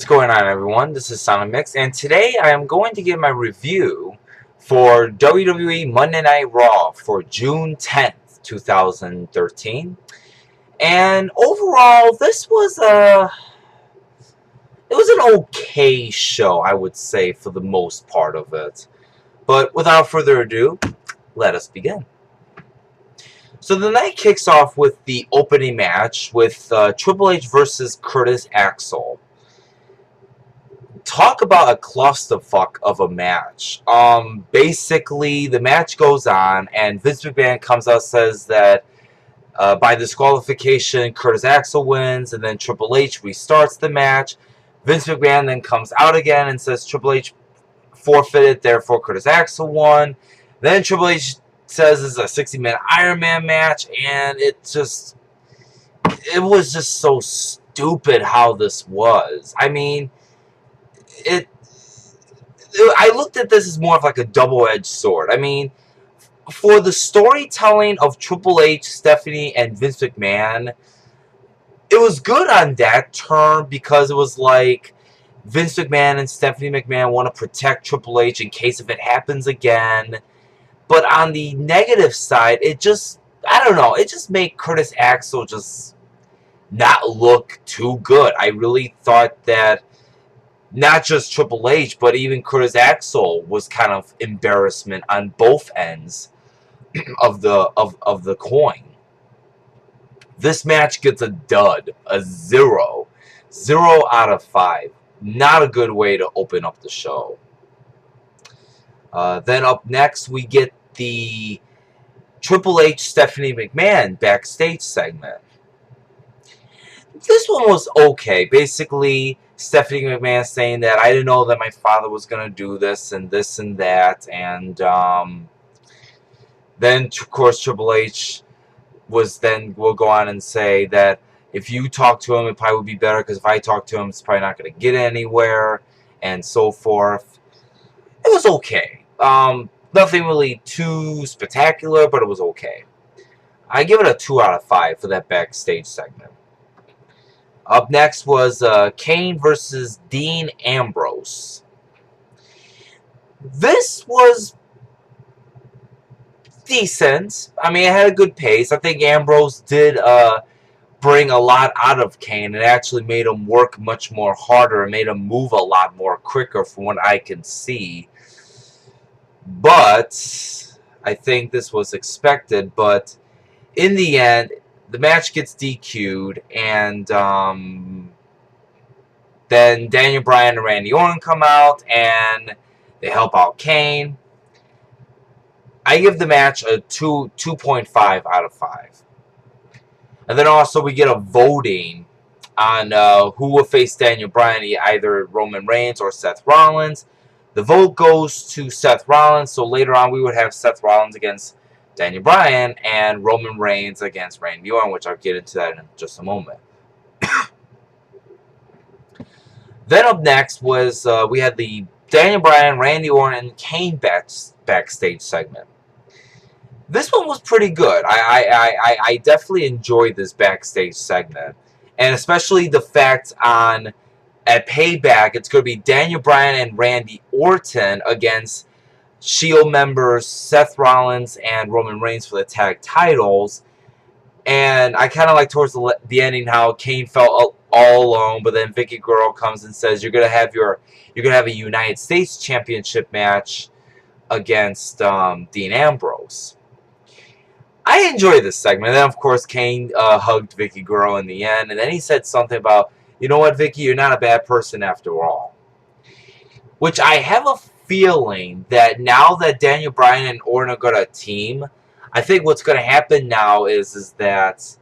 What's going on, everyone? This is Sandow, and today I am going to give my review for WWE Monday Night Raw for June 10th, 2013. And overall, this was an okay show, I would say, for the most part of it. But without further ado, let us begin. So the night kicks off with the opening match with Triple H versus Axel. Talk about a clusterfuck of a match. Basically, the match goes on, and Vince McMahon comes out and says that by disqualification, Axel wins, and then Triple H restarts the match. Vince McMahon then comes out again and says Triple H forfeited, therefore Axel won. Then Triple H says it's a 60-minute Iron Man match, and it was just so stupid how this was. I mean, I looked at this as more of like a double-edged sword. I mean, for the storytelling of Triple H, Stephanie, and Vince McMahon, it was good on that term because it was like Vince McMahon and Stephanie McMahon want to protect Triple H in case if it happens again. But on the negative side, it just, I don't know, it just made Axel just not look too good. I really thought that not just Triple H, but even Axel was kind of embarrassment on both ends of the coin. This match gets a dud, a 0 out of 5. Not a good way to open up the show. Then up next, we get the Triple H Stephanie McMahon backstage segment. This one was okay. Basically, Stephanie McMahon saying that I didn't know that my father was going to do this and that. And then, of course, Triple H will go on and say that if you talk to him, it probably would be better because if I talk to him, it's probably not going to get anywhere and so forth. It was okay. Nothing really too spectacular, but it was okay. I give it a 2 out of 5 for that backstage segment. Up next was Kane versus Dean Ambrose. This was decent. I mean, it had a good pace. I think Ambrose did bring a lot out of Kane. It actually made him work much more harder and made him move a lot more quicker from what I can see. But I think this was expected. But in the end, the match gets DQ'd, and then Daniel Bryan and Randy Orton come out, and they help out Kane. I give the match a 2.5 out of 5. And then also we get a voting on who will face Daniel Bryan, either Roman Reigns or Seth Rollins. The vote goes to Seth Rollins, so later on we would have Seth Rollins against Daniel Bryan and Roman Reigns against Randy Orton, which I'll get into that in just a moment. Then up next was we had the Daniel Bryan, Randy Orton, and Kane backstage segment. This one was pretty good. I definitely enjoyed this backstage segment, and especially the fact at Payback it's going to be Daniel Bryan and Randy Orton against Shield members Seth Rollins and Roman Reigns for the tag titles. And I kind of like towards the ending how Kane felt all alone, but then Vicky Guerrero comes and says you're gonna have a United States Championship match against Dean Ambrose. I enjoyed this segment. And then of course Kane hugged Vicky Guerrero in the end, and then he said something about, you know what, Vicky, you're not a bad person after all. Which I have a feeling that now that Daniel Bryan and Orton are going to team, I think what's going to happen now is that,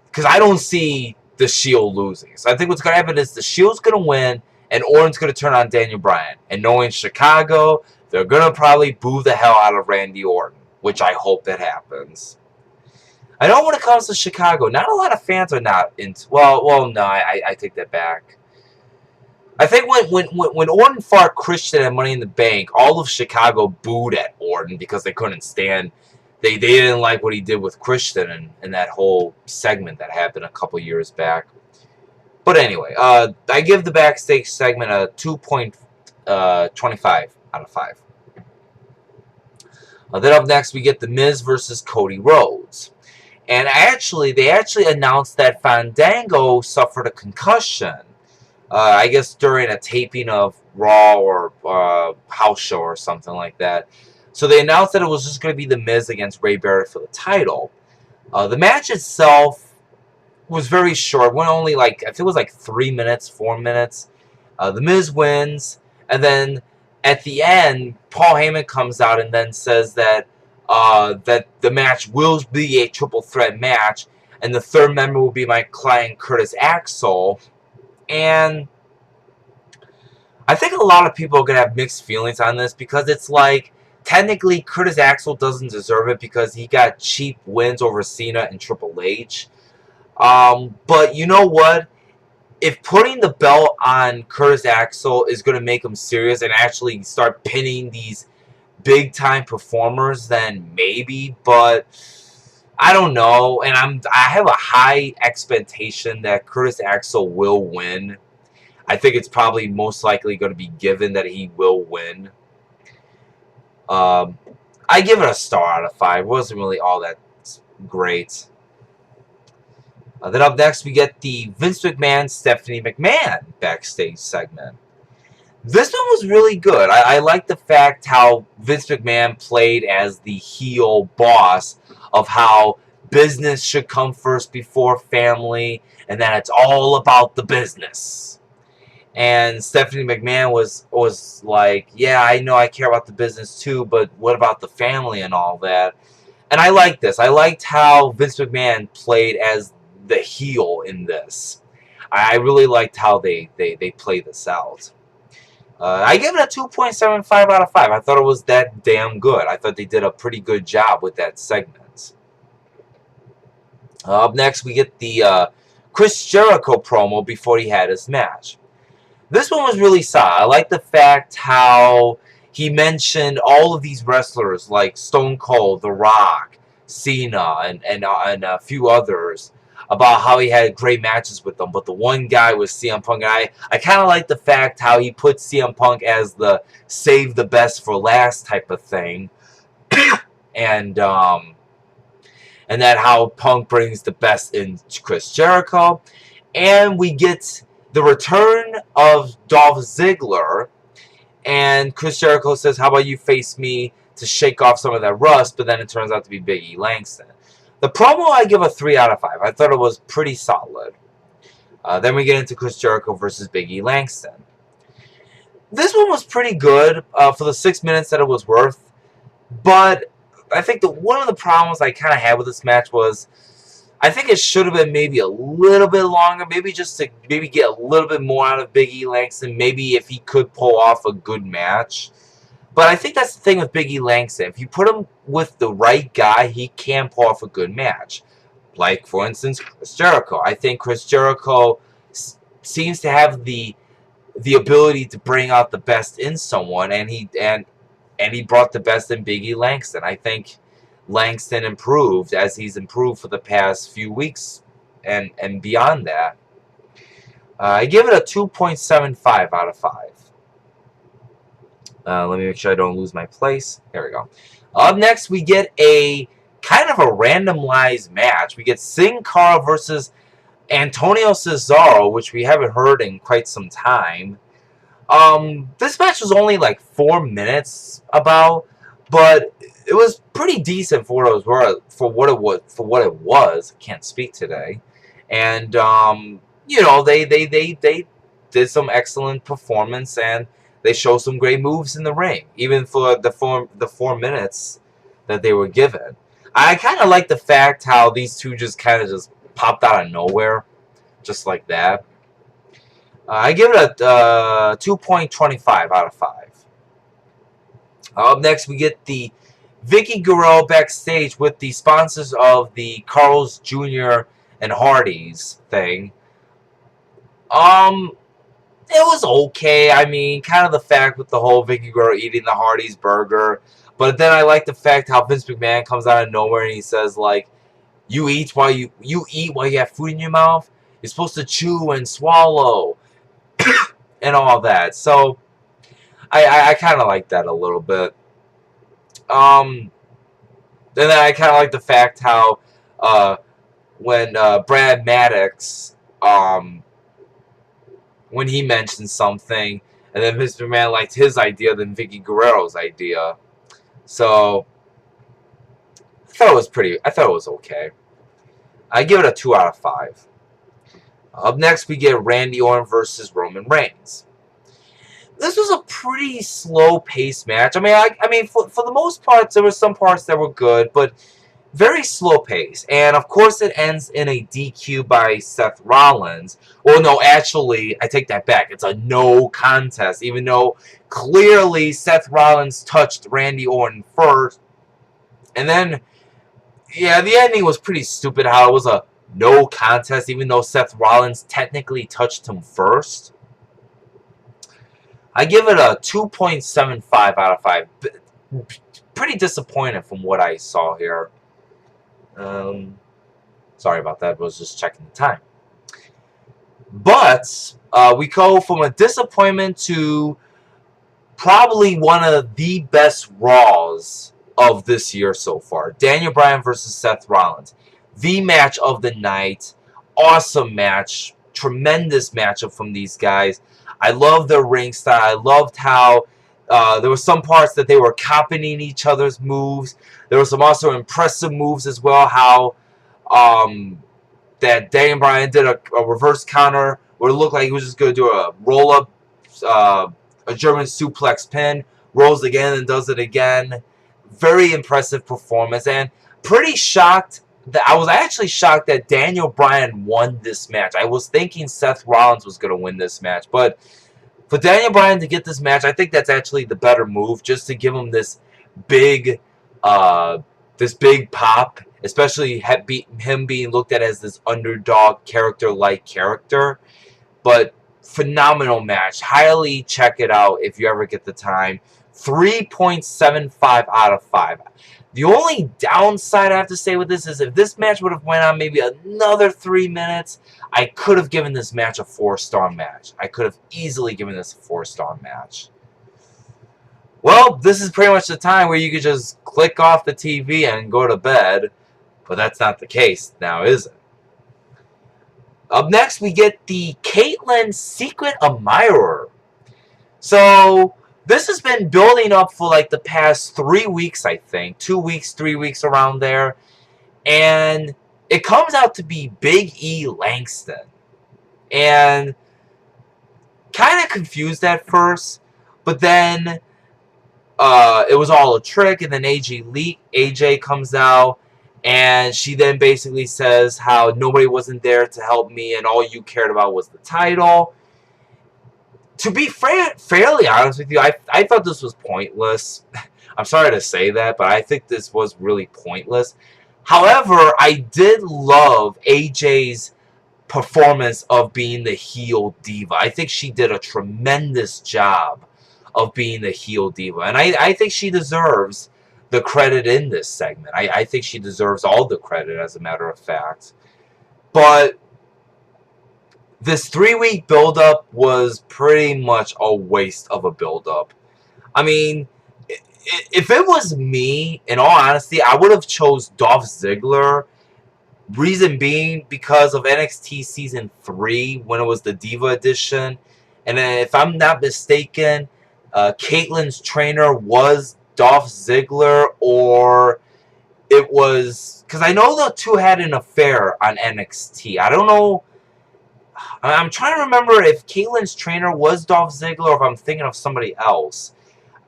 because I don't see the Shield losing, so I think what's going to happen is the Shield's going to win and Orton's going to turn on Daniel Bryan, and knowing Chicago, they're going to probably boo the hell out of Randy Orton, which I hope that happens. I know when it comes to Chicago, not a lot of fans are not into, well no, I take that back. I think when Orton fought Christian at Money in the Bank, all of Chicago booed at Orton because they couldn't stand. They didn't like what he did with Christian in that whole segment that happened a couple years back. But anyway, I give the backstage segment a 2.25 out of 5. Then up next, we get The Miz versus Cody Rhodes. And they actually announced that Fandango suffered a concussion. I guess during a taping of Raw or House Show or something like that. So they announced that it was just going to be The Miz against Ray Barrett for the title. The match itself was very short. Went only I think it was 3 minutes, 4 minutes. The Miz wins, and then at the end, Paul Heyman comes out and then says that that the match will be a triple threat match, and the third member will be my client Curtis Axel. And I think a lot of people are gonna have mixed feelings on this because it's technically Curtis Axel doesn't deserve it because he got cheap wins over Cena and Triple H. But you know what? If putting the belt on Curtis Axel is going to make him serious and actually start pinning these big-time performers, then maybe. But I don't know. And I have a high expectation that Curtis Axel will win. I think it's probably most likely going to be given that he will win. I give it a star out of 5. It wasn't really all that great. Then up next, we get the Vince McMahon, Stephanie McMahon backstage segment. This one was really good. I like the fact how Vince McMahon played as the heel boss of how business should come first before family, and that it's all about the business. And Stephanie McMahon was like, yeah, I know I care about the business too, but what about the family and all that? And I liked this. I liked how Vince McMahon played as the heel in this. I really liked how they play this out. I give it a 2.75 out of 5. I thought it was that damn good. I thought they did a pretty good job with that segment. Up next, we get the Chris Jericho promo before he had his match. This one was really solid. I like the fact how he mentioned all of these wrestlers like Stone Cold, The Rock, Cena, and a few others, about how he had great matches with them, but the one guy was CM Punk. And I kind of like the fact how he put CM Punk as the save the best for last type of thing, and that how Punk brings the best in Chris Jericho, and we get the return of Dolph Ziggler, and Chris Jericho says, "How about you face me to shake off some of that rust?" But then it turns out to be Big E Langston. The promo, I give a 3 out of 5. I thought it was pretty solid. Then we get into Chris Jericho versus Big E Langston. This one was pretty good for the 6 minutes that it was worth. But I think one of the problems I kind of had with this match was I think it should have been maybe a little bit longer. Maybe just to get a little bit more out of Big E Langston. Maybe if he could pull off a good match. But I think that's the thing with Big E Langston. If you put him with the right guy, he can pull off a good match. Like, for instance, Chris Jericho. I think Chris Jericho seems to have the ability to bring out the best in someone, and he brought the best in Big E Langston. I think Langston improved as he's improved for the past few weeks and beyond that. I give it a 2.75 out of 5. Let me make sure I don't lose my place. There we go. Up next, we get a kind of a randomized match. We get Sin Cara versus Antonio Cesaro, which we haven't heard in quite some time. This match was only 4 minutes but it was pretty decent for what it was. I can't speak today, and they did some excellent performance, and they showed some great moves in the ring, even for the 4 minutes that they were given. I kind of like the fact how these two just kind of just popped out of nowhere, just like that. I give it a 2.25 out of 5. Up next, we get the Vicky Guerrero backstage with the sponsors of the Carl's Jr. and Hardy's thing. It was okay. I mean, kind of the fact with the whole Vicky Guerrero eating the Hardy's burger. But then I like the fact how Vince McMahon comes out of nowhere and he says, you eat while you have food in your mouth. You're supposed to chew and swallow and all that. So I kind of like that a little bit. And then I kind of like the fact how when Brad Maddox, when he mentioned something, and then Mr. Man liked his idea than Vicky Guerrero's idea. So I thought it was okay. I give it a 2 out of 5. Up next, we get Randy Orton versus Roman Reigns. This was a pretty slow-paced match. I mean, for the most part, there were some parts that were good, but very slow-paced. And, of course, it ends in a DQ by Seth Rollins. Well, no, actually, I take that back. It's a no contest, even though clearly Seth Rollins touched Randy Orton first. And then, yeah, the ending was pretty stupid, how it was a no contest, even though Seth Rollins technically touched him first. I give it a 2.75 out of 5. Pretty disappointed from what I saw here. Sorry about that. I was just checking the time. But we go from a disappointment to probably one of the best Raws of this year so far. Daniel Bryan versus Seth Rollins. The match of the night. Awesome match. Tremendous matchup from these guys. I love their ring style. I loved how there were some parts that they were copying each other's moves. There were some also impressive moves as well. How that Daniel Bryan did a reverse counter where it looked like he was just going to do a roll-up, a German suplex pin. Rolls again and does it again. Very impressive performance. And pretty shocked. I was actually shocked that Daniel Bryan won this match. I was thinking Seth Rollins was going to win this match. But for Daniel Bryan to get this match, I think that's actually the better move. Just to give him this big pop. Especially him being looked at as this underdog character-like character. But phenomenal match. Highly check it out if you ever get the time. 3.75 out of 5. The only downside I have to say with this is if this match would have went on maybe another 3 minutes, I could have given this match a 4-star match. I could have easily given this a 4-star match. Well, this is pretty much the time where you could just click off the TV and go to bed. But that's not the case now, is it? Up next, we get the Kaitlyns Secret Admirer. So this has been building up for like the past 3 weeks, I think. 2 weeks, 3 weeks around there. And it comes out to be Big E Langston. And kind of confused at first. But then it was all a trick. And then AJ comes out. And she then basically says how nobody wasn't there to help me. And all you cared about was the title. To be fairly honest with you, I thought this was pointless. I'm sorry to say that, but I think this was really pointless. However, I did love AJ's performance of being the heel diva. I think she did a tremendous job of being the heel diva. And I think she deserves the credit in this segment. I think she deserves all the credit, as a matter of fact. But this 3-week build-up was pretty much a waste of a build-up. I mean, if it was me, in all honesty, I would have chose Dolph Ziggler. Reason being because of NXT Season 3, when it was the Diva Edition. And then, if I'm not mistaken, Kaitlynn's trainer was Dolph Ziggler, or it was... Because I know the two had an affair on NXT. I don't know... I'm trying to remember if Kaitlynn's trainer was Dolph Ziggler or if I'm thinking of somebody else.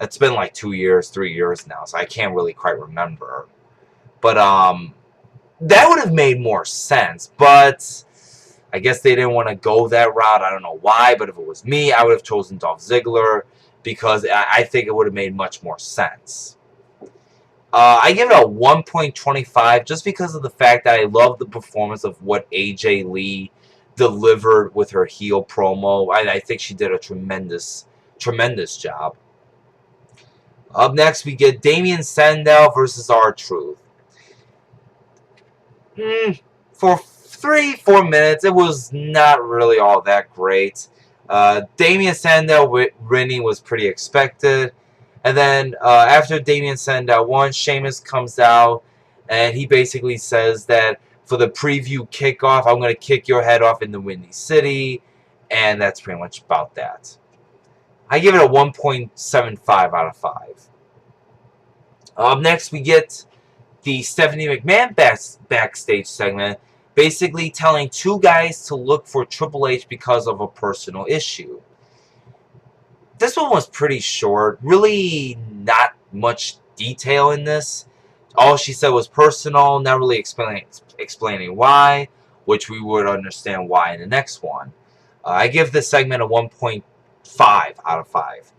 It's been like 2 years, 3 years now, so I can't really quite remember. But that would have made more sense, but I guess they didn't want to go that route. I don't know why, but if it was me, I would have chosen Dolph Ziggler because I think it would have made much more sense. I give it a 1.25 just because of the fact that I love the performance of what AJ Lee delivered with her heel promo. I think she did a tremendous job. Up next, we get Damien Sandow versus R-Truth. For 3-4 minutes. It was not really all that great. Damian Sandow with Rennie was pretty expected. And then after Damian Sandow won, Sheamus comes out and he basically says that for the preview kickoff, I'm going to kick your head off in the Windy City. And that's pretty much about that. I give it a 1.75 out of 5. Up next, we get the Stephanie McMahon backstage segment, basically telling two guys to look for Triple H because of a personal issue. This one was pretty short. Really not much detail in this. All she said was personal, not really explaining why, which we would understand why in the next one. I give this segment a 1.5 out of 5.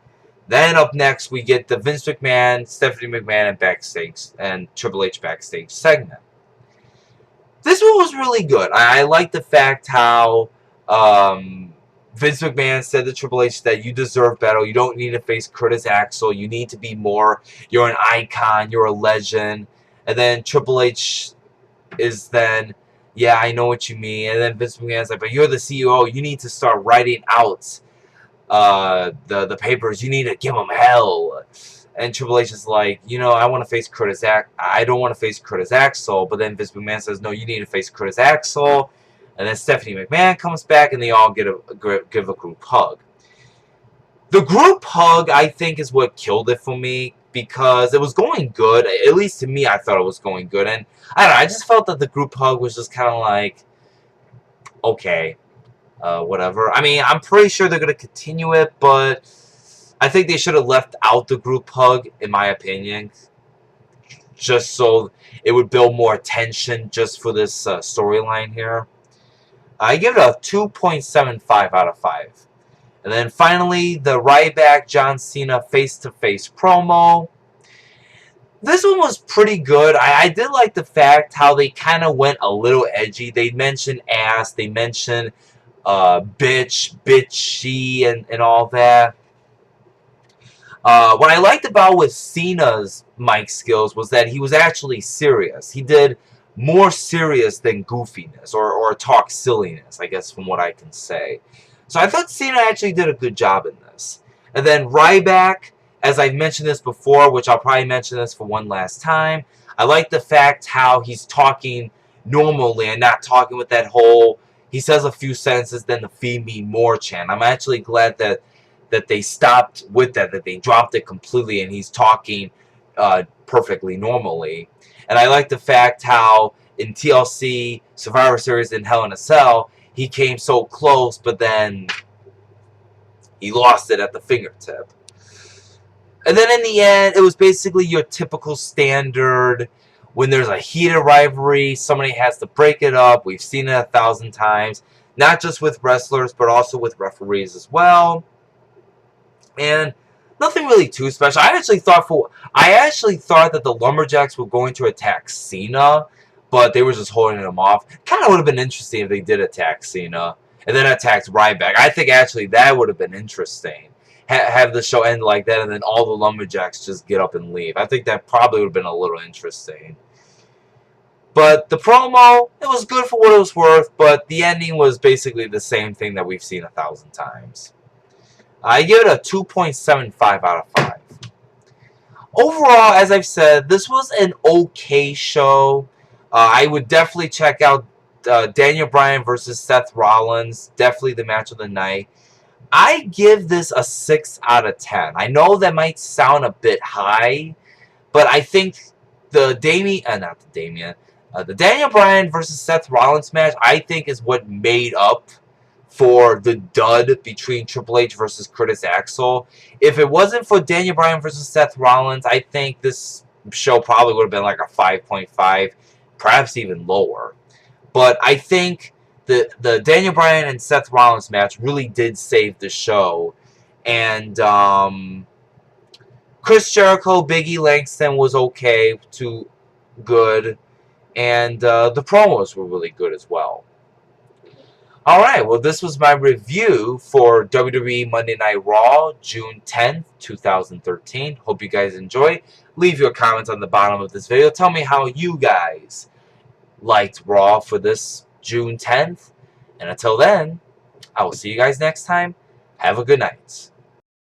Then up next, we get the Vince McMahon, Stephanie McMahon, and backstage and Triple H backstage segment. This one was really good. I like the fact how Vince McMahon said to Triple H that you deserve better. You don't need to face Curtis Axel. You need to be more. You're an icon. You're a legend. And then Triple H is then, yeah, I know what you mean. And then Vince McMahon's like, but you're the CEO. You need to start writing out the papers. You need to give them hell. And Triple H is like, you know, I want to face Curtis I don't want to face Curtis Axel. But then Vince McMahon says, no, you need to face Curtis Axel. And then Stephanie McMahon comes back, and they all give a group hug. The group hug, I think, is what killed it for me, because it was going good. At least to me, I thought it was going good. And I don't know, I just felt that the group hug was just kind of like, okay, whatever. I mean, I'm pretty sure they're going to continue it, but I think they should have left out the group hug, in my opinion, just so it would build more tension just for this storyline here. I give it a 2.75 out of 5. And then finally, the Ryback John Cena face-to-face promo. This one was pretty good. I did like the fact how they kind of went a little edgy. They mentioned ass, they mentioned bitch, bitchy, and all that. What I liked about with Cena's mic skills was that he was actually serious. He did more serious than goofiness or talk silliness, I guess, from what I can say. So I thought Cena actually did a good job in this. And then Ryback, as I've mentioned this before, which I'll probably mention this for one last time, I like the fact how he's talking normally and not talking with that whole, he says a few sentences, then the feed me more chant. I'm actually glad that they stopped with that they dropped it completely and he's talking perfectly normally. And I like the fact how in TLC, Survivor Series, and Hell in a Cell, he came so close, but then he lost it at the fingertip. And then in the end, it was basically your typical standard. When there's a heated rivalry, somebody has to break it up. We've seen it 1,000 times. Not just with wrestlers, but also with referees as well. And nothing really too special. I actually thought that the Lumberjacks were going to attack Cena, but they were just holding him off. Kind of would have been interesting if they did attack Cena and then attacked Ryback. I think actually that would have been interesting. Have the show end like that and then all the Lumberjacks just get up and leave. I think that probably would have been a little interesting. But the promo, it was good for what it was worth, but the ending was basically the same thing that we've seen 1,000 times. I give it a 2.75 out of 5. Overall, as I've said, this was an okay show. I would definitely check out Daniel Bryan versus Seth Rollins. Definitely the match of the night. I give this a 6 out of 10. I know that might sound a bit high, but I think the Daniel Bryan versus Seth Rollins match, I think, is what made up for the dud between Triple H versus Curtis Axel. If it wasn't for Daniel Bryan versus Seth Rollins, I think this show probably would have been like a 5.5, perhaps even lower. But I think the Daniel Bryan and Seth Rollins match really did save the show. And Chris Jericho, Big E, Langston was okay to good. And the promos were really good as well. Alright, well, this was my review for WWE Monday Night Raw, June 10th, 2013. Hope you guys enjoy. Leave your comments on the bottom of this video. Tell me how you guys liked Raw for this June 10th. And until then, I will see you guys next time. Have a good night.